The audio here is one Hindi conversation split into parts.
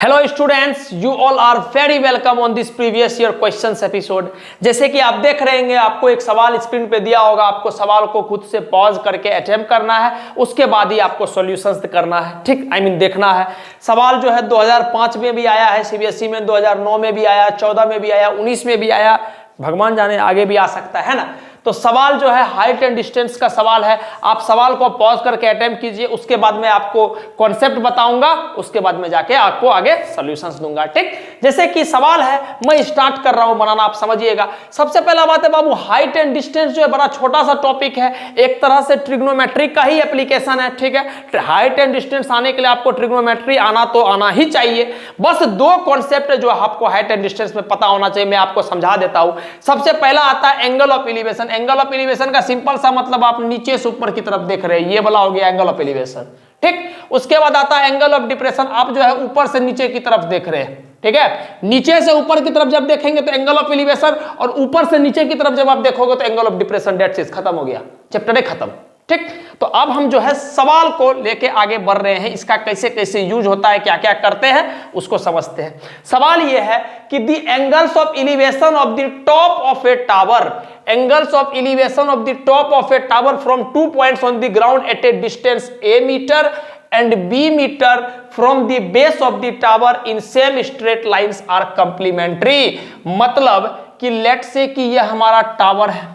Hello students, you all are very welcome on this previous year questions episode. जैसे कि आप देख रहे हैं, आपको एक सवाल स्क्रीन पे दिया होगा, आपको सवाल को खुद से पॉज करके अटेम्प्ट करना है, उसके बाद ही आपको सॉल्यूशंस करना है। ठीक, देखना है। सवाल जो है 2005 में भी आया है सीबीएसई में, 2009 में भी आया, 14 में भी आया, 19 में भी आया, भगवान जाने आगे भी आ सकता है ना। तो सवाल जो है हाइट एंड डिस्टेंस का सवाल है। आप सवाल को पॉज करके अटेम्प्ट कीजिए, उसके बाद मैं आपको कॉन्सेप्ट बताऊंगा, उसके बाद में जाके आपको आगे सॉल्यूशंस दूंगा। ठीक, जैसे कि सवाल है, मैं स्टार्ट कर रहा हूं बनाना, आप समझिएगा। सबसे पहला बात है बाबू, हाइट एंड डिस्टेंस जो है बड़ा छोटा सा टॉपिक है, एक तरह से ट्रिग्नोमेट्री का ही एप्लीकेशन है। ठीक है, हाइट एंड डिस्टेंस आने के लिए आपको ट्रिग्नोमेट्री आना तो आना ही चाहिए। बस दो कॉन्सेप्ट जो आपको हाइट एंड डिस्टेंस में पता होना चाहिए, मैं आपको समझा देता हूं। सबसे पहला आता है angle of elevation. Angle of elevation का सिंपल सा मतलब, आप नीचे से ऊपर की तरफ देख रहे हैं, ये वाला हो गया एंगल ऑफ एलिवेशन। ठीक, उसके बाद आता है एंगल ऑफ डिप्रेशन। आप जो है ऊपर से नीचे की तरफ देख रहे हैं। ठीक है, नीचे से ऊपर की तरफ जब देखेंगे तो एंगल ऑफ एलिवेशन, और ऊपर से नीचे की तरफ जब आप देखोगे तो angle of depression. That's it, खत्म हो गया, चैप्टर खत्म। ठीक, तो अब हम जो है सवाल को लेके आगे बढ़ रहे हैं, इसका कैसे कैसे यूज होता है, क्या क्या करते हैं, उसको समझते हैं। सवाल यह है कि the angles of elevation of the top of a tower, angles of elevation of the top of a tower from 2 points on the ground at a distance a metre and b metre from the base of the tower in same straight lines are complementary। मतलब कि लेट से कि ये हमारा टावर है,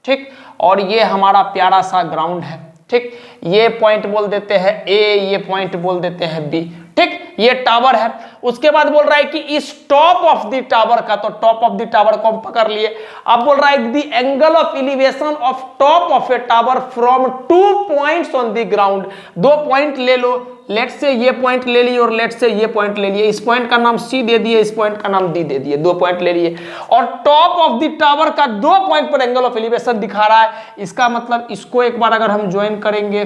ठीक, और ये हमारा प्यारा सा ग्राउंड है। ठीक, ये पॉइंट बोल देते हैं A, ये पॉइंट बोल देते हैं B। ठीक, ये टावर है। उसके बाद बोल रहा है कि इस टॉप ऑफ द टावर का, तो टॉप ऑफ द टावर को हम पकड़ लिए। अब बोल रहा है the angle of elevation of top of a tower from 2 points on the ground. दो पॉइंट ले लो, लेट से ये पॉइंट ले लिए और लेट से ये पॉइंट ले लिए। इस पॉइंट का नाम C दे दिए, इस पॉइंट का नाम D दे दिए, दो पॉइंट ले लिए। और टॉप ऑफ द टावर का दो पॉइंट पर एंगल ऑफ एलिवेशन दिखा रहा है। इसका मतलब इसको एक बार अगर हम ज्वाइन करेंगे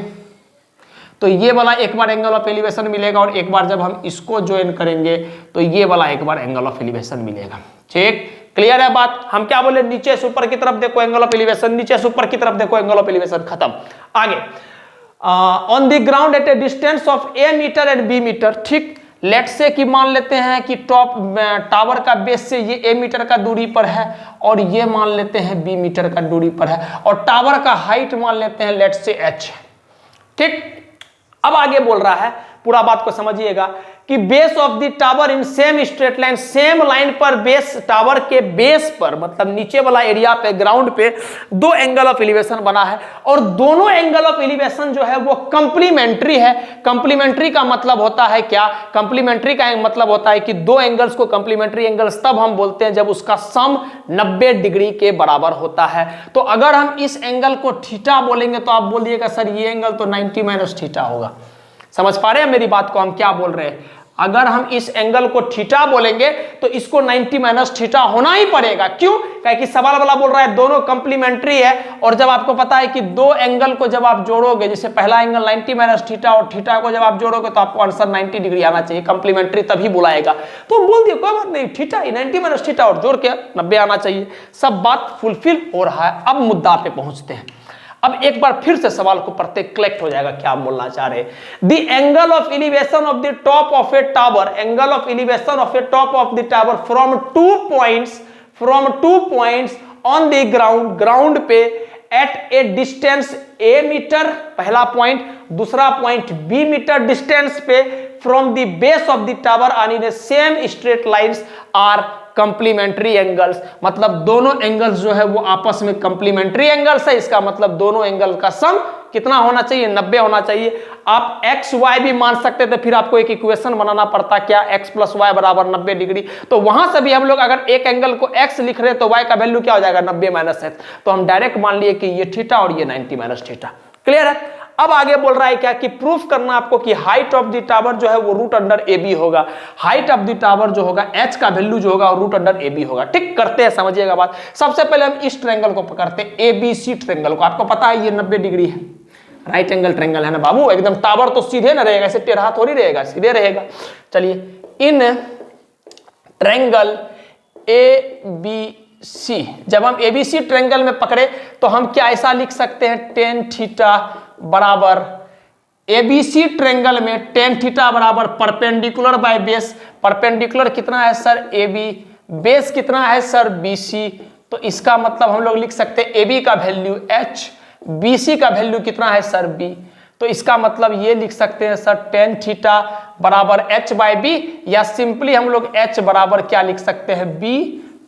तो ये वाला एक बार एंगल ऑफ एलिवेशन मिलेगा, और एक बार जब हम इसको ज्वाइन करेंगे तो ये वाला एक बार एंगल ऑफ एलिवेशन मिलेगा। ठीक, क्लियर है बात। हम क्या बोले, नीचे से ऊपर की तरफ देखो एंगल ऑफ एलिवेशन, नीचे से ऊपर की तरफ देखो एंगल ऑफ एलिवेशन, खत्म। आगे on the ground at a distance of A metre and B metre. ठीक, लेट से कि मान लेते हैं कि टॉप टावर का बेस से ये A मीटर का दूरी पर है, और ये मान लेते हैं B मीटर का दूरी पर है, और टावर का हाइट मान लेते हैं लेट से H। ठीक, अब आगे बोल रहा है, पूरा बात को समझिएगा कि base of the tower in same straight line, same line पर बेस, टावर के बेस पर, मतलब नीचे वाला एरिया पे, ग्राउंड पे दो एंगल ऑफ एलिवेशन बना है, और दोनों एंगल ऑफ एलिवेशन जो है वो कंप्लीमेंट्री है। कंप्लीमेंट्री का मतलब होता है क्या, कंप्लीमेंट्री का मतलब होता है कि दो एंगल्स को कंप्लीमेंट्री एंगल्स तब हम बोलते हैं जब उसका सम 90 डिग्री के बराबर होता है। तो अगर हम इस एंगल को थीटा बोलेंगे तो आप बोलिएगा सर ये एंगल तो 90 माइनस थीटा होगा। समझ पा रहे हैं मेरी बात को, हम क्या बोल रहे हैं। अगर हम इस एंगल को थीटा बोलेंगे तो इसको 90 माइनस थीटा होना ही पड़ेगा। क्यों? क्योंकि सवाल वाला बोल रहा है दोनों कंप्लीमेंट्री है, और जब आपको पता है कि दो एंगल को जब आप जोड़ोगे, जैसे पहला एंगल 90 माइनस थीटा, और थीटा को जब आप जोड़ोगे तो आपको आंसर 90 डिग्री आना चाहिए, कंप्लीमेंट्री तभी बुलाएगा। तो हम बोल दिए कोई बात नहीं, थीटा 90 माइनस थीटा और जोड़ के 90 आना चाहिए। सब बात फुलफिल हो रहा है। अब मुद्दा पे पहुंचते हैं। अब एक बार फिर से सवाल को पढ़ते कलेक्ट हो जाएगा क्या बोलना चाह रहे हैं। The angle of elevation of the top of a tower, angle of elevation of a top of the tower from 2 points on the ground, ground पे at a distance A metre, पहला पॉइंट, दूसरा पॉइंट B मीटर डिस्टेंस पे from the base of the tower on in a same straight lines are complementary angles. मतलब दोनों एंगल्स जो है वो आपस में कंप्लीमेंट्री एंगल्स है। इसका मतलब दोनों एंगल का सम कितना होना चाहिए, 90 होना चाहिए। आप x y भी मान सकते थे, फिर आपको एक इक्वेशन बनाना पड़ता, क्या, x प्लस वाई बराबर 90 डिग्री। तो वहां से भी हम लोग अगर एक एंगल को x लिख रहे हैं तो y का वैल्यू क्या हो जाएगा, 90 माइनस x। तो हम डायरेक्ट मान लिए कि ये थीटा और ये 90 माइनस थीटा। क्लियर है। अब आगे बोल रहा है क्या कि प्रूफ करना आपको कि हाइट ऑफ द टावर जो है वो रूट अंडर AB होगा। हाइट ऑफ द टावर जो होगा, H का वैल्यू जो होगा रूट अंडर AB होगा। ठीक, करते हैं, समझिएगा बात। सबसे पहले हम इस ट्रायंगल को पकड़ते हैं, ABC ट्रायंगल को। आपको पता है ये 90 डिग्री है, राइट एंगल ट्रायंगल है ना बाबू। एकदम टावर तो सीधे ना रहेगा, ऐसे टेढ़ा थोड़ी रहेगा, सीधे रहेगा। चलिए, इन ट्रायंगल ABC, जब हम ABC ट्रायंगल में पकड़े तो हम क्या ऐसा लिख सकते हैं, tan थीटा बराबर ABC ट्रायंगल में tan थीटा बराबर परपेंडिकुलर बाय बेस, परपेंडिकुलर कितना है सर ए बी, बेस कितना है सर बी सी, तो इसका मतलब हम लोग लिख सकते हैं ए बी का वैल्यू एच, बी सी का वैल्यू कितना है सर बी, तो इसका मतलब ये लिख सकते हैं सर टेन थीटा बराबर एच बाई बी, या सिंपली हम लोग एच बराबर क्या लिख सकते हैं बी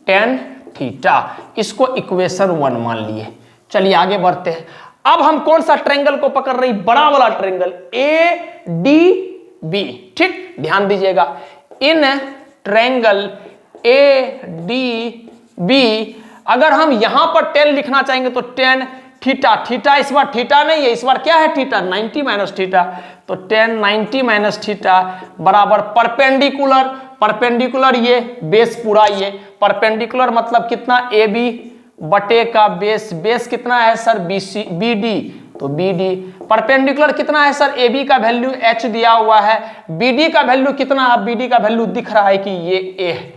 टेन थीटा। इसको इक्वेशन 1 मान लिए। चलिए आगे बढ़ते हैं। अब हम कौन सा ट्रायंगल को पकड़ रही, बड़ा वाला ट्रायंगल ए डी बी। ठीक, ध्यान दीजिएगा, in triangle A D B अगर हम यहां पर 10 लिखना चाहेंगे तो 10 थीटा, थीटा इस बार थीटा नहीं है, इस बार क्या है थीटा 90 माइनस थीटा, तो 10 90 माइनस थीटा बराबर परपेंडिकुलर, परपेंडिकुलर ये बेस पूरा, ये परपेंडिकुलर मतलब कितना ए बी बटे का बेस, बेस कितना है sir B C B D, तो बी डी परपेंडिकुलर कितना है सर ए बी का वैल्यू एच दिया हुआ है, बी डी का वैल्यू कितना है, बी डी का वैल्यू दिख रहा है कि ये ए है।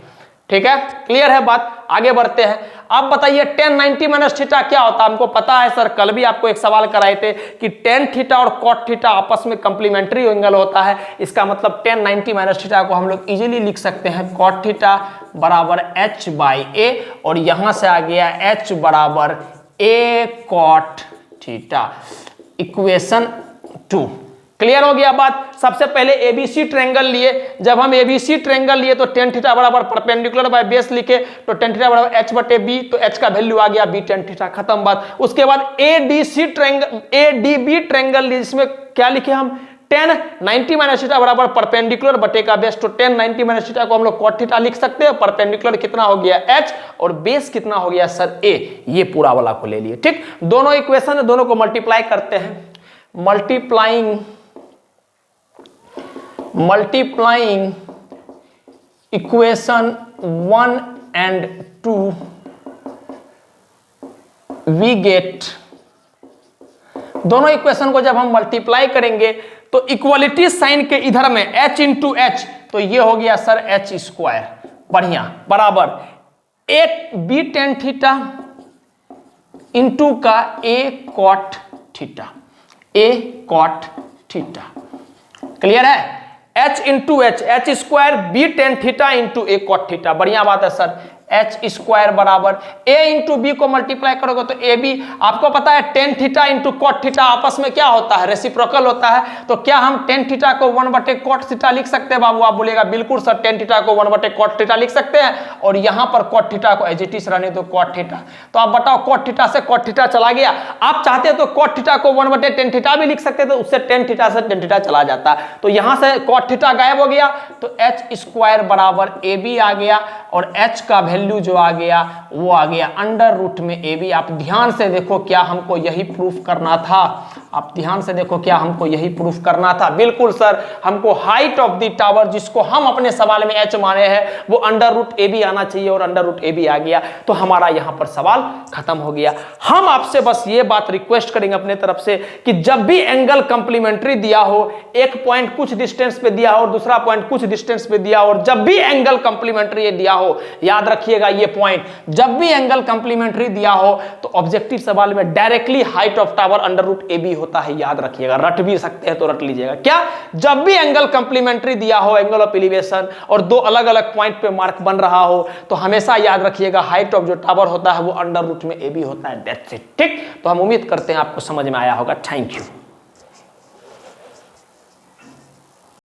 ठीक है, क्लियर है बात, आगे बढ़ते हैं। अब बताइए tan 90 माइनस थीटा क्या होता है, हमको पता है सर, कल भी आपको एक सवाल कराए थे कि tan थीटा और cot थीटा आपस में कंप्लीमेंट्री एंगल होता है। इसका मतलब tan 90 माइनस थीटा को हम लोग इजीली लिख सकते हैं cot थीटा बराबर h बाई a, और यहां से आ गया h बराबर a cot theta, equation 2। Clear हो गया बात। सबसे पहले एबीसी ट्रायंगल लिए, जब हम एबीसी ट्रायंगल लिए तो tan थीटा बराबर परपेंडिकुलर बाय बेस लिखे, तो tan थीटा बराबर h बटे b, तो h का वैल्यू आ गया b tan थीटा, खत्म बात। उसके बाद एडीसी ट्रायंगल एडीबी ट्रायंगल लिए, जिसमें क्या लिखे हम tan 90 माइनस थीटा बराबर परपेंडिकुलर बटे का बेस, तो tan 90 माइनस थीटा को हम लोग cot थीटा लिख सकते हैं, परपेंडिकुलर कितना हो गया h और बेस कितना हो गया सर a, ये पूरा वाला को ले लिए। ठीक, दोनों इक्वेशन है, दोनों को मल्टीप्लाई करते हैं, multiplying equation 1 and 2 we get, दोनों इक्वेशन को जब हम मल्टीप्लाई करेंगे तो इक्वलिटी साइन के इधर में h इंटू एच, तो ये हो गया सर h स्क्वायर, बढ़िया, बराबर एक बी टेन थीटा इंटू का a cot theta, a cot theta. Clear है, h into H, H square B tan theta into A cot theta, बढ़िया बात है सर। एच स्क्वायर बराबर a इंटू बी को मल्टीप्लाई करोगे तो ए बी, आपको पता है tan theta into cot theta आपस में क्या होता है, रेसिप्रोकल होता है। तो क्या हम टेन थीटा को 1 बटे कॉट थीटा लिख सकते हैं बाबू? आप बोलेगा बिल्कुल सर, टेन थीटा को 1 बटे कॉट थीटा लिख सकते हैं, और यहां पर कॉट थीटा को एज इट इज रहने दो कॉट थीटा। तो आप बताओ, कॉट थीटा से कॉट थीटा चला गया, आप चाहते तो कॉट थीटा को 1 बटे टेन थीटा भी लिख सकते थे, उससे टेन थीटा से टेन थीटा चला जाता। तो यहां से कॉट थीटा गायब हो गया, तो एच स्क्वायर बराबर ए बी आ गया, और एच का वैल्यू जो आ गया वो आ गया अंडर रूट में ए बी। आप ध्यान से देखो, क्या हमको यही प्रूफ करना था? आप ध्यान से देखो, क्या हमको यही प्रूफ करना था? बिल्कुल सर, हमको हाइट ऑफ द टावर, जिसको हम अपने सवाल में एच माने हैं, वो अंडर रूट ए बी आना चाहिए, और अंडर रूट ए बी आ गया, तो हमारा यहां पर सवाल खत्म हो गया। हम आपसे बस ये बात रिक्वेस्ट करेंगे अपने तरफ से कि जब भी एंगल कंप्लीमेंट्री दिया हो, एक पॉइंट कुछ डिस्टेंस पे दिया हो और दूसरा पॉइंट कुछ डिस्टेंस पे दिया हो, और जब भी एंगल कंप्लीमेंट्री दिया हो, याद रखिएगा ये पॉइंट, जब भी एंगल कंप्लीमेंट्री दिया हो तो ऑब्जेक्टिव सवाल में directly height of tower under root A B होता है, याद रखिएगा। रट भी सकते हैं तो रट लीजिएगा। क्या? जब भी एंगल कंप्लीमेंट्री दिया हो, एंगल ऑफ एलिवेशन, और दो अलग अलग पॉइंट पे मार्क बन रहा हो, तो हमेशा याद रखिएगा हाइट ऑफ जो टावर होता है वो अंडर रूट में ए बी होता है। That's it. ठीक, तो हम उम्मीद करते हैं आपको समझ में आया होगा। Thank you.